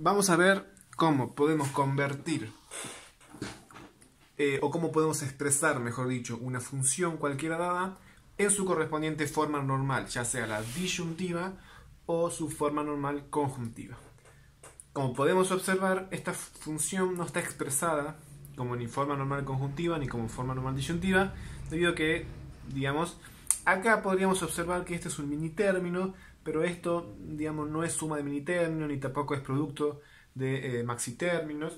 Vamos a ver cómo podemos convertir o cómo podemos expresar, mejor dicho, una función cualquiera dada en su correspondiente forma normal, ya sea la disyuntiva o su forma normal conjuntiva. Como podemos observar, esta función no está expresada como ni forma normal conjuntiva ni como forma normal disyuntiva, debido a que, digamos, acá podríamos observar que este es un mini término, pero esto, digamos, no es suma de mini términos ni tampoco es producto de maxi términos.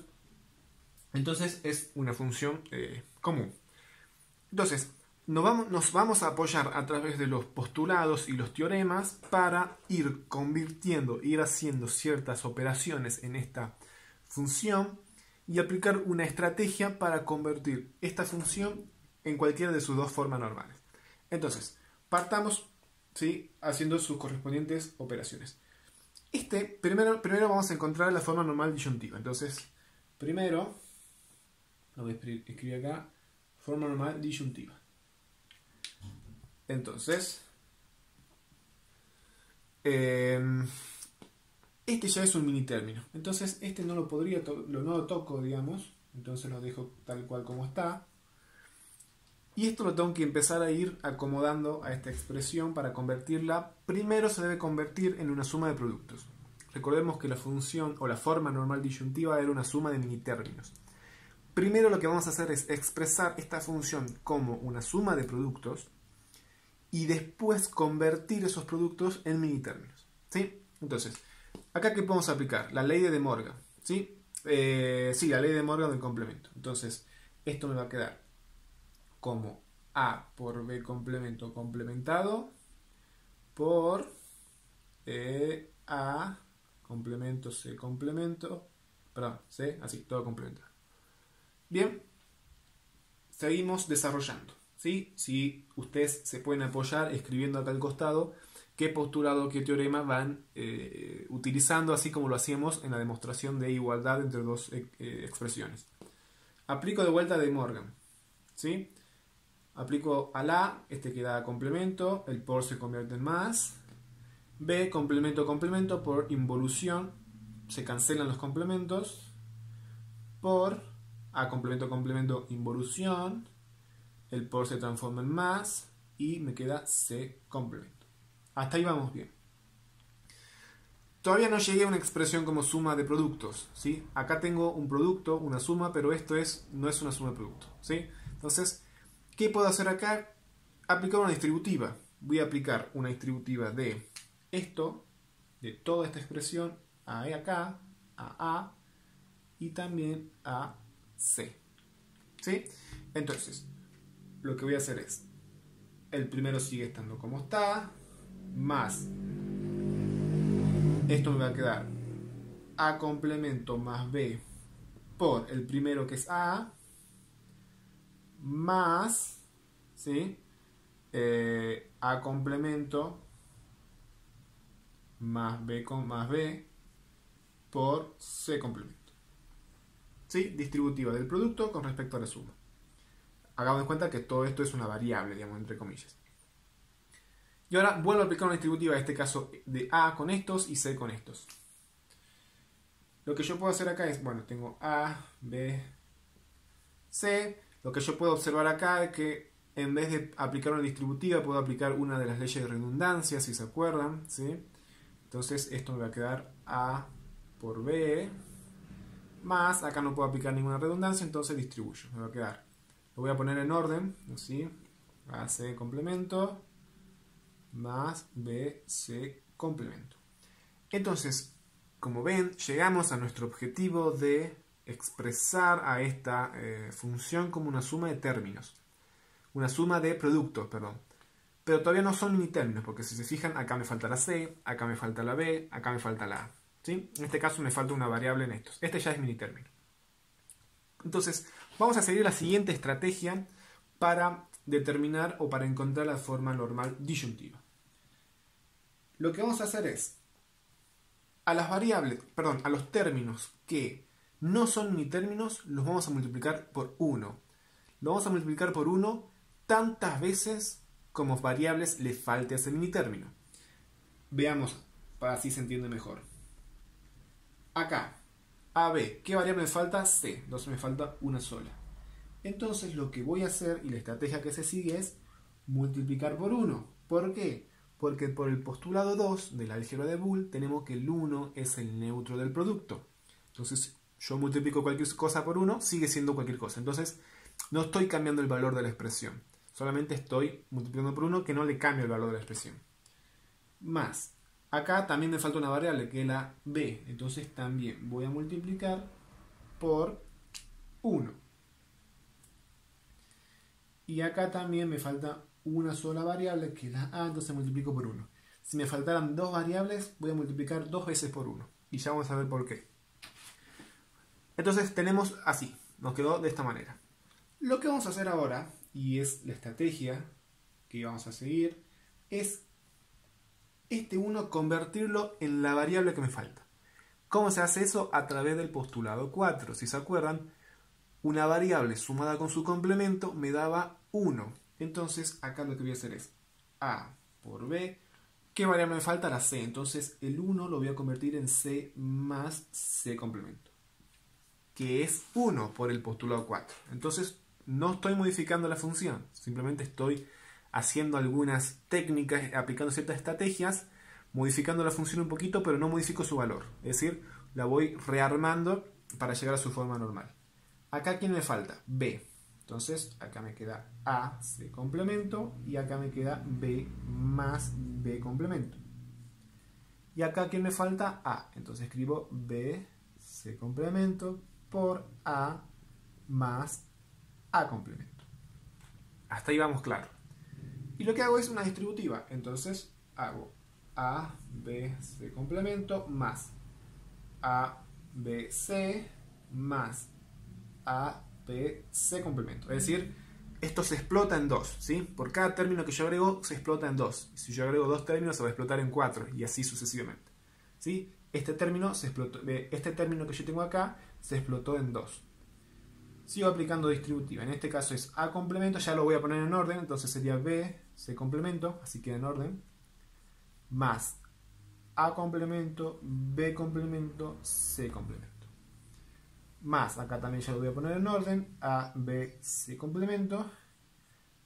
Entonces es una función común. Entonces, nos vamos a apoyar a través de los postulados y los teoremas para ir convirtiendo, ir haciendo ciertas operaciones en esta función y aplicar una estrategia para convertir esta función en cualquiera de sus dos formas normales. Entonces, partamos, ¿sí?, haciendo sus correspondientes operaciones. Primero vamos a encontrar la forma normal disyuntiva. Entonces, primero, lo voy a escribir acá, forma normal disyuntiva. Entonces, este ya es un mini término. Entonces, este no lo podría, no lo toco, digamos. Entonces lo dejo tal cual como está. Y esto lo tengo que empezar a ir acomodando a esta expresión para convertirla. Primero se debe convertir en una suma de productos. Recordemos que la función o la forma normal disyuntiva era una suma de mini términos. Primero lo que vamos a hacer es expresar esta función como una suma de productos y después convertir esos productos en mini términos, ¿sí? Entonces, acá ¿qué podemos aplicar? La ley de De Morgan, ¿sí? Sí, la ley de De Morgan del complemento. Entonces, esto me va a quedar como A por B complemento complementado por A complemento C complemento, perdón, C, así, todo complementado. Bien, seguimos desarrollando, ¿sí? Si ustedes se pueden apoyar escribiendo acá al costado qué postulado, qué teorema van utilizando, así como lo hacíamos en la demostración de igualdad entre dos expresiones. Aplico de vuelta De Morgan, ¿sí? Aplico al A, este queda a complemento, el por se convierte en más, B complemento complemento por involución, se cancelan los complementos, por A complemento complemento involución, el por se transforma en más y me queda C complemento. Hasta ahí vamos bien. Todavía no llegué a una expresión como suma de productos, ¿sí? Acá tengo un producto, una suma, pero esto no es una suma de productos, ¿sí? Entonces, ¿qué puedo hacer acá? Aplicar una distributiva. Voy a aplicar una distributiva de esto, de toda esta expresión, a E acá, a y también a C, ¿sí? Entonces, lo que voy a hacer es, el primero sigue estando como está, más, esto me va a quedar A complemento más B por el primero que es A, más, ¿sí?, A complemento más B por C complemento. ¿Sí? Distributiva del producto con respecto a la suma. Hagamos en cuenta que todo esto es una variable, digamos, entre comillas. Y ahora vuelvo a aplicar una distributiva, en este caso de A con estos y C con estos. Lo que yo puedo hacer acá es, bueno, tengo A, B, C. Lo que yo puedo observar acá es que en vez de aplicar una distributiva, puedo aplicar una de las leyes de redundancia, si se acuerdan, ¿sí? Entonces esto me va a quedar A por B, más, acá no puedo aplicar ninguna redundancia, entonces distribuyo. Me va a quedar, lo voy a poner en orden, así, AC complemento, más BC complemento. Entonces, como ven, llegamos a nuestro objetivo de expresar a esta función como una suma de términos. Una suma de productos, perdón. Pero todavía no son mini términos, porque si se fijan, acá me falta la C, acá me falta la B, acá me falta la A. ¿Sí? En este caso me falta una variable en estos. Este ya es mini término. Entonces, vamos a seguir la siguiente estrategia para determinar o para encontrar la forma normal disyuntiva. Lo que vamos a hacer es, a las variables, perdón, a los términos que no son mini términos, los vamos a multiplicar por 1. Lo vamos a multiplicar por 1 tantas veces como variables le falte a ese mini término. Veamos, para así se entiende mejor. acá, AB, ¿qué variable me falta? C, entonces me falta una sola. Entonces lo que voy a hacer y la estrategia que se sigue es multiplicar por 1. ¿Por qué? Porque por el postulado 2 del álgebra de Boole tenemos que el 1 es el neutro del producto. Entonces yo multiplico cualquier cosa por 1, sigue siendo cualquier cosa. Entonces no estoy cambiando el valor de la expresión. Solamente estoy multiplicando por 1 que no le cambia el valor de la expresión. Más. Acá también me falta una variable que es la b. Entonces también voy a multiplicar por 1. Y acá también me falta una sola variable que es la a. Entonces multiplico por 1. Si me faltaran dos variables, voy a multiplicar 2 veces por 1. Y ya vamos a ver por qué. Entonces tenemos así. Nos quedó de esta manera. Lo que vamos a hacer ahora, y es la estrategia que vamos a seguir, es este 1 convertirlo en la variable que me falta. ¿Cómo se hace eso? A través del postulado 4. Si se acuerdan, una variable sumada con su complemento me daba 1. Entonces acá lo que voy a hacer es a por b. ¿Qué variable me falta? La c. Entonces el 1 lo voy a convertir en c más c complemento, que es 1 por el postulado 4. Entonces no estoy modificando la función, simplemente estoy haciendo algunas técnicas, aplicando ciertas estrategias, modificando la función un poquito, pero no modifico su valor. Es decir, la voy rearmando para llegar a su forma normal. Acá, ¿quién me falta? B. Entonces, acá me queda A, C complemento, y acá me queda B más B complemento. Y acá, ¿quién me falta? A. Entonces escribo B, C complemento, por A más A complemento. Hasta ahí vamos claro. Y lo que hago es una distributiva. Entonces hago A, B, C complemento más A, B, C más A, B, C complemento. Es decir, esto se explota en 2, ¿sí? Por cada término que yo agrego, se explota en 2. Si yo agrego 2 términos, se va a explotar en 4 y así sucesivamente, ¿sí? Este término que yo tengo acá se explotó en 2. Sigo aplicando distributiva. En este caso es A complemento, ya lo voy a poner en orden, entonces sería B, C complemento, así queda en orden, más A complemento, B complemento, C complemento. Más, acá también ya lo voy a poner en orden, A, B, C complemento,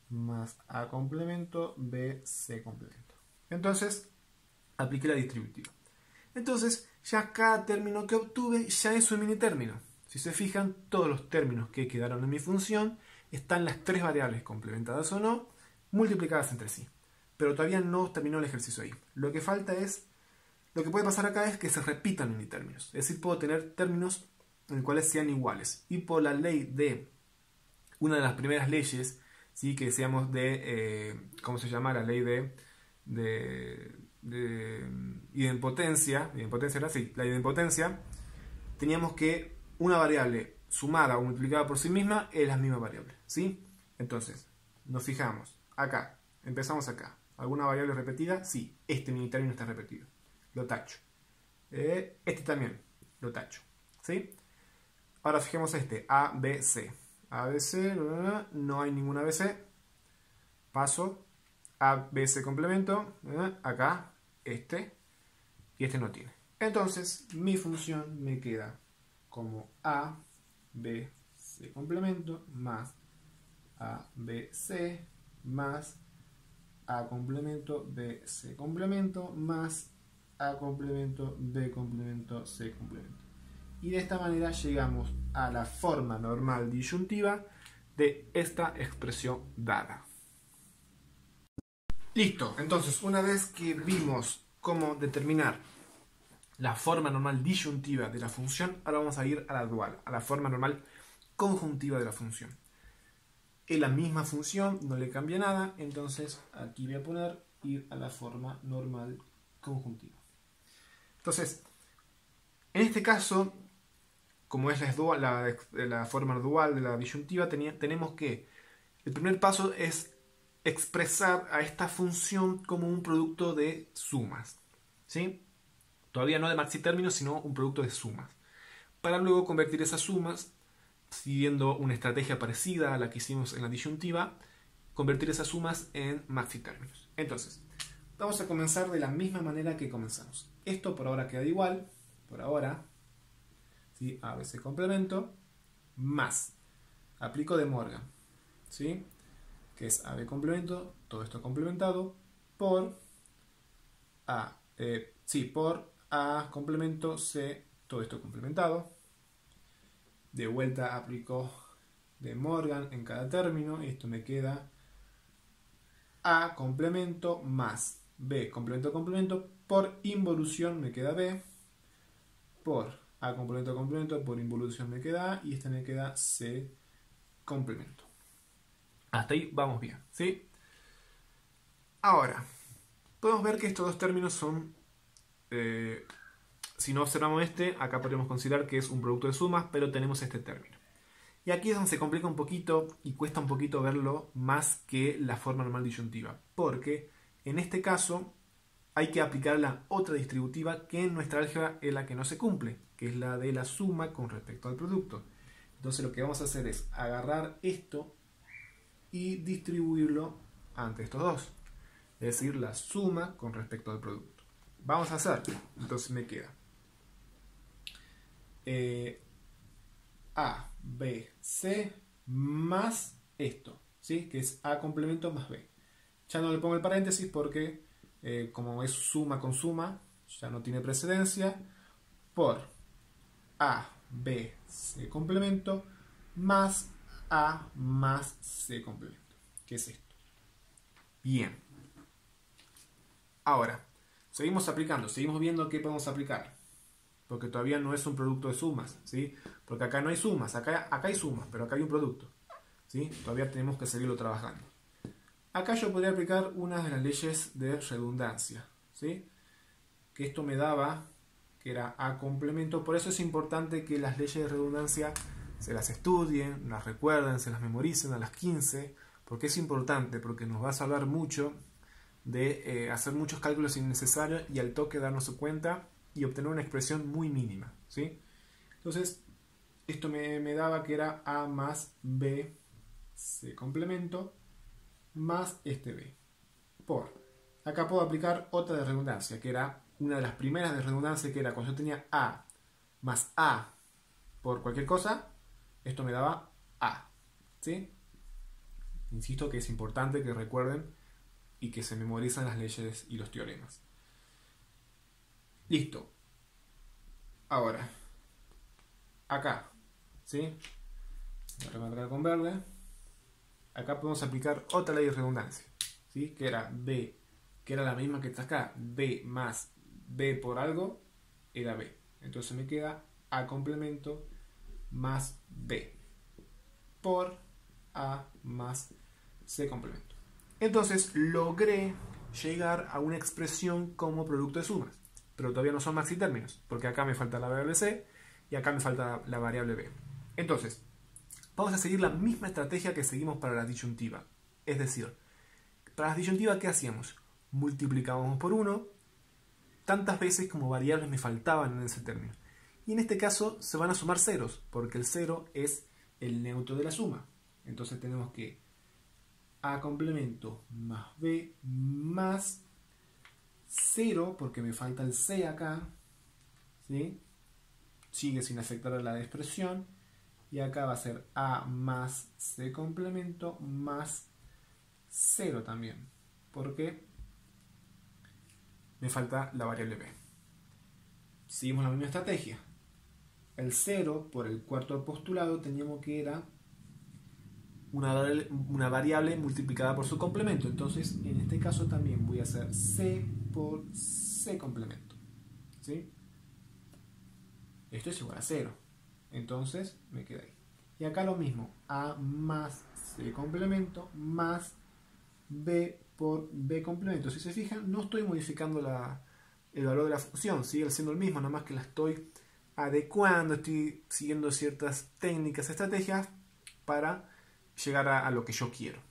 más A complemento, B, C complemento. Entonces, apliqué la distributiva. Entonces, ya cada término que obtuve ya es un mini término. Si se fijan, todos los términos que quedaron en mi función están las tres variables complementadas o no, multiplicadas entre sí. Pero todavía no terminó el ejercicio ahí. Lo que falta es, lo que puede pasar acá es que se repitan unitérminos. Es decir, puedo tener términos en los cuales sean iguales. Y por la ley de, una de las primeras leyes, ¿sí? Que decíamos de, ¿cómo se llama? La ley de idempotencia. Idempotencia era así. La idempotencia, teníamos que una variable sumada o multiplicada por sí misma es la misma variable, ¿sí? Entonces, nos fijamos acá, empezamos acá. ¿Alguna variable repetida? Sí, este mini término está repetido. Lo tacho. Este también, lo tacho, ¿sí? Ahora fijemos este, A, B, C. A, B, C, no hay ninguna B, C. Paso, A, B, C complemento, acá, este, y este no tiene. Entonces, mi función me queda como A, B, C complemento, más A, B, C, más A complemento, B, C complemento, más A complemento, B complemento, C complemento. Y de esta manera llegamos a la forma normal disyuntiva de esta expresión dada. Listo, entonces una vez que vimos cómo determinar la forma normal disyuntiva de la función, ahora vamos a ir a la dual, a la forma normal conjuntiva de la función. Es la misma función, no le cambia nada, entonces aquí voy a poner ir a la forma normal conjuntiva. Entonces, en este caso, como es la forma dual de la disyuntiva, tenemos que el primer paso es expresar a esta función como un producto de sumas, ¿sí? Todavía no de maxitérminos, sino un producto de sumas. Para luego convertir esas sumas, siguiendo una estrategia parecida a la que hicimos en la disyuntiva, convertir esas sumas en maxitérminos. Entonces, vamos a comenzar de la misma manera que comenzamos. Esto por ahora queda igual, por ahora. ¿sí? ABC complemento más, aplico De Morgan, ¿sí? Que es AB complemento, todo esto complementado, por por A complemento C, todo esto complementado. De vuelta aplico De Morgan en cada término, y esto me queda A complemento más B complemento complemento, por involución me queda B, por A complemento complemento, por involución me queda A, y este me queda C complemento. Hasta ahí vamos bien, ¿sí? Ahora, podemos ver que estos dos términos son, si no observamos este, acá podemos considerar que es un producto de sumas, pero tenemos este término. Y aquí es donde se complica un poquito y cuesta un poquito verlo más que la forma normal disyuntiva, porque en este caso hay que aplicar la otra distributiva que en nuestra álgebra es la que no se cumple, que es la de la suma con respecto al producto. Entonces lo que vamos a hacer es agarrar esto y distribuirlo ante estos dos, es decir, la suma con respecto al producto. Vamos a hacerlo. Entonces me queda A, B, C más esto, ¿sí? Que es A complemento más B. Ya no le pongo el paréntesis porque como es suma con suma, ya no tiene precedencia, por A, B, C complemento más A más C complemento. ¿Qué es esto? Bien. Ahora, seguimos aplicando, seguimos viendo qué podemos aplicar. Porque todavía no es un producto de sumas, ¿sí? Porque acá no hay sumas, acá hay sumas, pero acá hay un producto, ¿sí? Todavía tenemos que seguirlo trabajando. Acá yo podría aplicar una de las leyes de redundancia, ¿sí? Que esto me daba que era A complemento. Por eso es importante que las leyes de redundancia se las estudien, las recuerden, se las memoricen a las 15, porque es importante, porque nos va a salvar mucho de hacer muchos cálculos innecesarios y al toque darnos cuenta y obtener una expresión muy mínima, ¿sí? Entonces, esto me daba que era A más B, C complemento, más este B, por. Acá puedo aplicar otra de redundancia, que era una de las primeras de redundancia, que era cuando yo tenía A más A por cualquier cosa, esto me daba A, ¿sí? Insisto que es importante que recuerden y que se memorizan las leyes y los teoremas. Listo. Ahora, acá, ¿sí? Voy a remarcar con verde. Acá podemos aplicar otra ley de redundancia, ¿sí? Que era B, que era la misma que está acá. B más B por algo era B. Entonces me queda A complemento más B por A más C complemento. Entonces logré llegar a una expresión como producto de sumas, pero todavía no son maxitérminos, porque acá me falta la variable C y acá me falta la variable B. Entonces, vamos a seguir la misma estrategia que seguimos para la disyuntiva. Es decir, para la disyuntiva, ¿qué hacíamos? Multiplicábamos por 1 tantas veces como variables me faltaban en ese término. Y en este caso se van a sumar ceros, porque el cero es el neutro de la suma. Entonces tenemos que A complemento más B más 0, porque me falta el C acá, ¿sí? Sigue sin afectar a la expresión, y acá va a ser A más C complemento más 0 también, porque me falta la variable B. Seguimos la misma estrategia. El 0 por el cuarto postulado teníamos que era una variable multiplicada por su complemento. Entonces, en este caso también voy a hacer C por C complemento, ¿sí? Esto es igual a 0. Entonces, me queda ahí. Y acá lo mismo. A más C complemento más B por B complemento. Si se fijan, no estoy modificando el valor de la función. Sigue siendo el mismo, nada más que la estoy adecuando. Estoy siguiendo ciertas técnicas, estrategias para llegar a lo que yo quiero.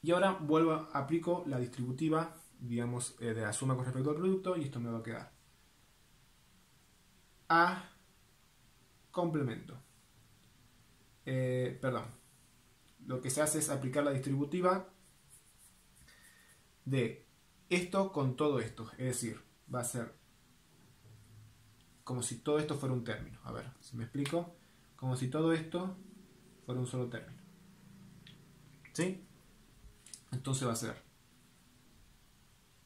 Y ahora aplico la distributiva, digamos, de la suma con respecto al producto, y esto me va a quedar A complemento. Perdón. Lo que se hace es aplicar la distributiva de esto con todo esto. Es decir, va a ser como si todo esto fuera un término. A ver, si me explico. Como si todo esto fuera un solo término. ¿Sí? Entonces va a ser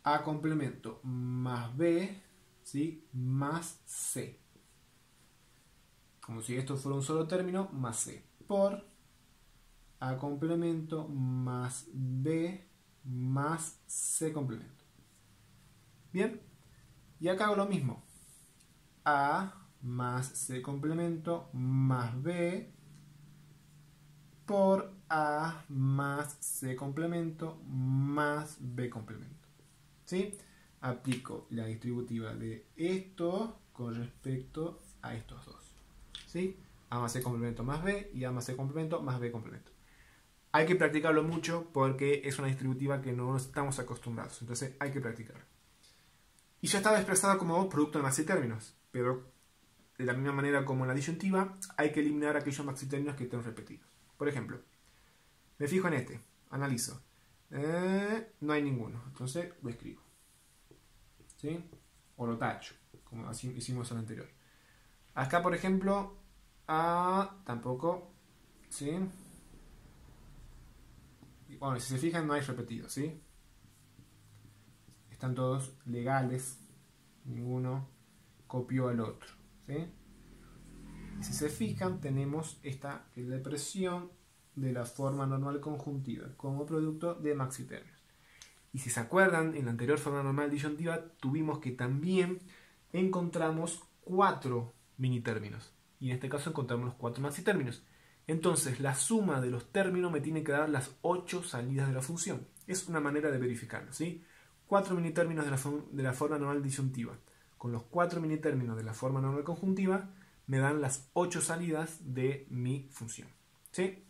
A complemento más B, ¿sí? Más C. Como si esto fuera un solo término, más C. Por A complemento más B más C complemento. Bien. Y acá hago lo mismo. A más C complemento más B por A más C complemento más B complemento. ¿Sí? Aplico la distributiva de esto con respecto a estos dos. ¿Sí? A más C complemento más B y A más C complemento más B complemento. Hay que practicarlo mucho porque es una distributiva que no estamos acostumbrados. Entonces hay que practicarlo. Y ya estaba expresada como producto de maxitérminos, pero de la misma manera como en la disyuntiva, hay que eliminar aquellos maxitérminos que estén repetidos. Por ejemplo, me fijo en este, analizo. No hay ninguno, entonces lo escribo. ¿Sí? O lo tacho, como así hicimos en el anterior. Acá, por ejemplo, A tampoco. ¿Sí? Bueno, si se fijan, no hay repetidos, ¿sí? Están todos legales, ninguno copió al otro, ¿sí? Y si se fijan, tenemos esta que es la expresión de la forma normal conjuntiva como producto de maxitérminos. Y si se acuerdan, en la anterior forma normal disyuntiva tuvimos que también encontramos 4 minitérminos. Y en este caso encontramos los 4 maxitérminos. Entonces la suma de los términos me tiene que dar las 8 salidas de la función. Es una manera de verificarlo, ¿sí? 4 minitérminos de la forma normal disyuntiva con los 4 minitérminos de la forma normal conjuntiva me dan las 8 salidas de mi función. ¿Sí?